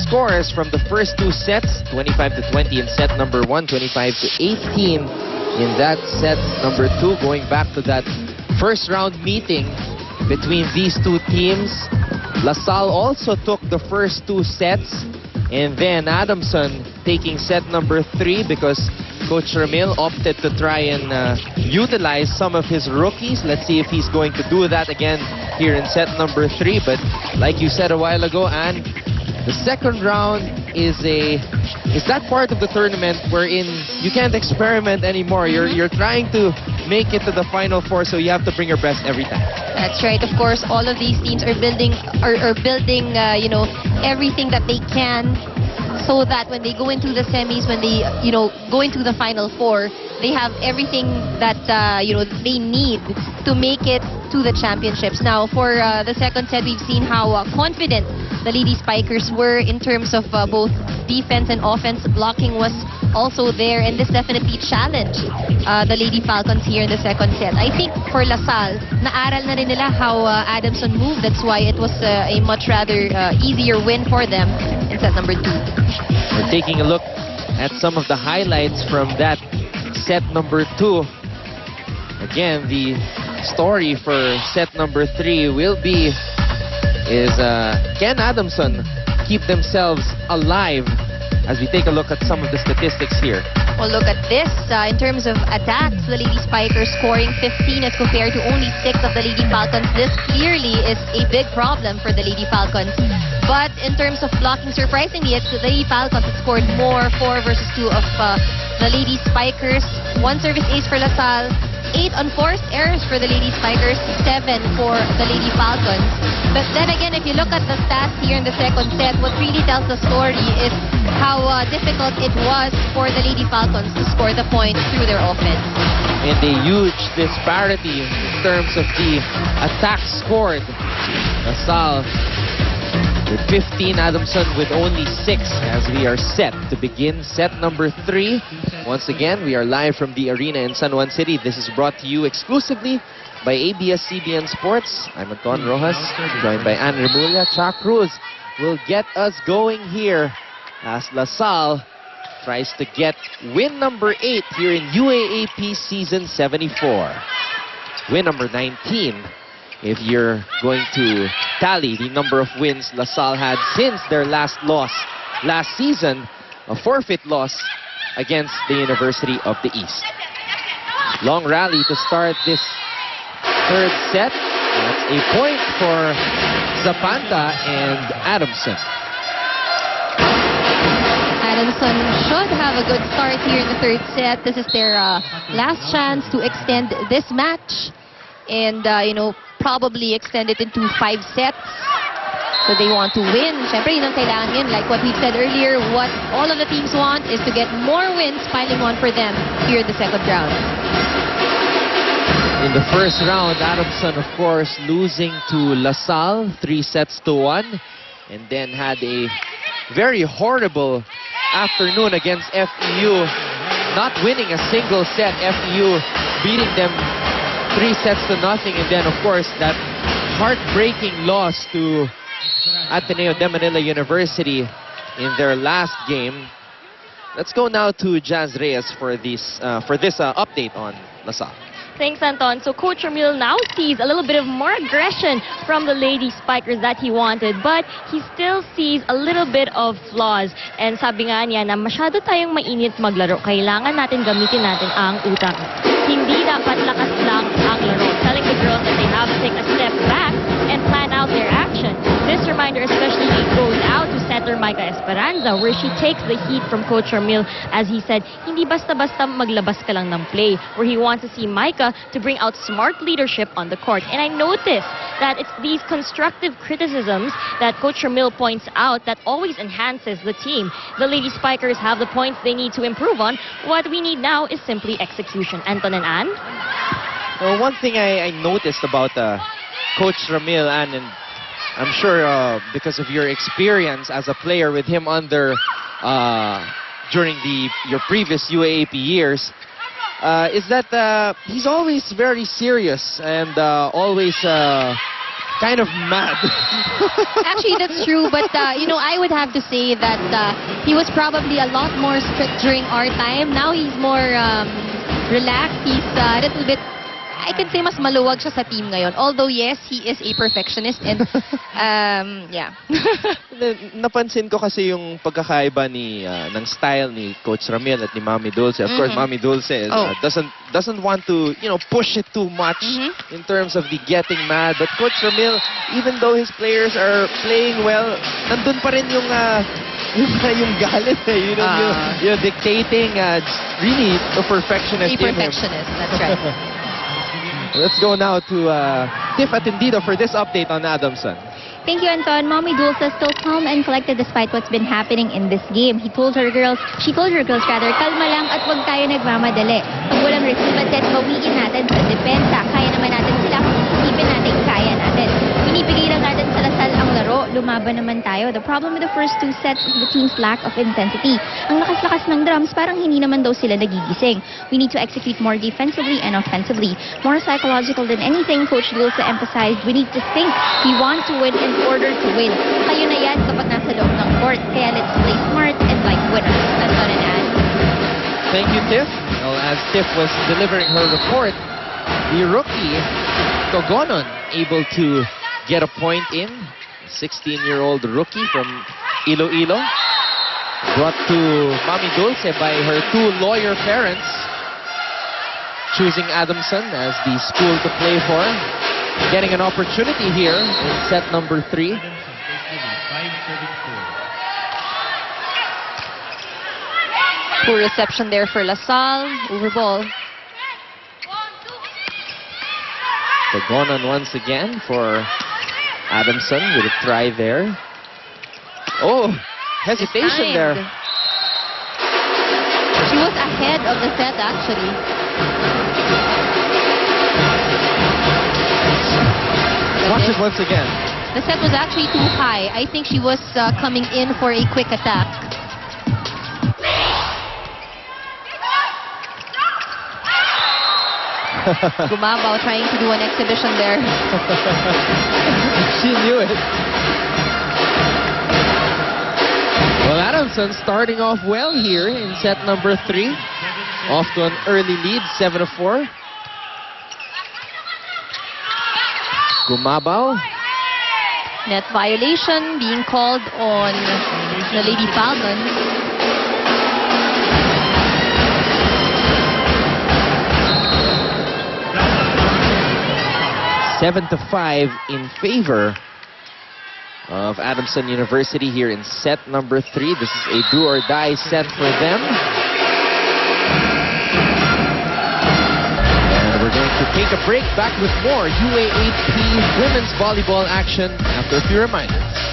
scores from the first two sets, 25-20 in set number 1, 25-18 in that set number 2. Going back to that first round meeting between these two teams, LaSalle also took the first two sets, and then Adamson taking set number 3 because Coach Ramil opted to try and utilize some of his rookies. Let's see if he's going to do that again here in set number 3. But like you said a while ago, and the second round is that part of the tournament wherein you can't experiment anymore. You're trying to make it to the Final Four, so you have to bring your best every time. That's right. Of course, all of these teams are building you know, everything that they can, so that when they go into the semis, when they go into the Final Four, they have everything that they need to make it to the championships. Now, for the second set, we've seen how confident the Lady Spikers were in terms of both defense and offense. Blocking was also there, and this definitely challenged the Lady Falcons here in the second set. I think for LaSalle, naaral na rin nila how Adamson moved. That's why it was a much rather easier win for them in set number 2. We're taking a look at some of the highlights from that set number 2. Again, the story for set number 3 is can Adamson keep themselves alive, as we take a look at some of the statistics here. Well, look at this. In terms of attacks, the Lady Spikers scoring 15 as compared to only 6 of the Lady Falcons. This clearly is a big problem for the Lady Falcons. But in terms of blocking, surprisingly, it's the Lady Falcons that scored more, 4 versus 2 of the Lady Spikers. 1 service ace for LaSalle, 8 unforced errors for the Lady Spikers, 7 for the Lady Falcons. But then again, if you look at the stats here in the second set, what really tells the story is how difficult it was for the Lady Falcons to score the points through their offense. And a huge disparity in terms of the attacks scored. LaSalle with 15, Adamson with only 6, as we are set to begin set number 3. Once again, we are live from the arena in San Juan City. This is brought to you exclusively by ABS-CBN Sports. I'm Anton Rojas, joined by Ann Remulla. Cha Cruz will get us going here as LaSalle tries to get win number 8 here in UAAP Season 74. Win number 19 if you're going to tally the number of wins LaSalle had since their last loss last season, a forfeit loss against the University of the East. Long rally to start this third set. That's a point for Zapanta and Adamson. Adamson should have a good start here in the third set. This is their last chance to extend this match and, probably extend it into 5 sets. So they want to win. Siyempre, yun ang kailangan yun. Like what we said earlier, what all of the teams want is to get more wins piling on for them here in the second round. In the first round, Adamson, of course, losing to LaSalle 3-1, and then had a very horrible afternoon against FEU, not winning a single set. FEU beating them 3-0, and then, of course, that heartbreaking loss to Ateneo de Manila University in their last game. Let's go now to Jazz Reyes for this update on LaSalle. Thanks, Anton. So Coach Ramil now sees a little bit of more aggression from the Lady Spikers that he wanted, but he still sees a little bit of flaws. And sabi nga niya na masyado tayong mainit maglaro. Kailangan natin gamitin natin ang utak. Hindi dapat lakas lang ang laro. Telling the girls that they have to take a step back and plan out their action. This reminder especially goes out to setter Micah Esperanza, where she takes the heat from Coach Ramil, as he said, hindi basta-basta maglabas ka lang ng play, where he wants to see Micah to bring out smart leadership on the court. And I noticed that it's these constructive criticisms that Coach Ramil points out that always enhances the team. The Lady Spikers have the points they need to improve on. What we need now is simply execution. Anton and Ann? Well, one thing I noticed about Coach Ramil, Ann, and I'm sure because of your experience as a player with him under during your previous UAAP years, is that he's always very serious and always kind of mad. Actually, that's true. But, you know, I would have to say that he was probably a lot more strict during our time. Now he's more relaxed. He's a little bit, I can say, mas maluwag siya sa team ngayon. Although, yes, he is a perfectionist. And, yeah. Napansin ko kasi yung pagkakaiba ng style ni Coach Ramil at ni Mami Dulce. Of course, Mami Dulce is, doesn't want to, you know, push it too much in terms of the getting mad. But Coach Ramil, even though his players are playing well, nandun pa rin yung galit, you know, yung dictating, really a perfectionist. A perfectionist, that's right. Let's go now to Tiff Atendido for this update on Adamson. Thank you, Anton. Mommy Dulce is still calm and collected despite what's been happening in this game. She told her girls rather, kalma lang at wag tayo nagmamadali. Pag walang receive at set, bawiin natin sa depensa. Kaya naman natin sila, isipin natin kaya natin. Binibigay lang natin sa Lasal ang laro, lumaban naman tayo. The problem with the first two sets is the team's lack of intensity. Ang lakas-lakas ng drums, parang hindi naman daw sila nagigising. We need to execute more defensively and offensively. More psychological than anything, Coach Dulce emphasized, we need to think. We want to win in order to win. Kayo na yan kapag nasa loob ng court. Kaya let's play smart and like winners. That's what an ad. Thank you, Tiff. Well, as Tiff was delivering her report, the rookie, Togonon, able to get a point in. 16-year-old rookie from Iloilo. Brought to Mami Dulce by her two lawyer parents. Choosing Adamson as the school to play for. Getting an opportunity here in set number 3. Poor reception there for Lasal. Over ball. Togonon once again for Adamson with a try there. Oh, hesitation there. She was ahead of the set, actually. Watch it once again. The set was actually too high. I think she was coming in for a quick attack. Gumabao trying to do an exhibition there. She knew it. Well, Adamson starting off well here in set number 3. Off to an early lead, 7-4. Gumabao. Net violation being called on the Lady Falcons. 7-5 in favor of Adamson University here in set number 3. This is a do-or-die set for them. And we're going to take a break. Back with more UAAP women's volleyball action after a few reminders.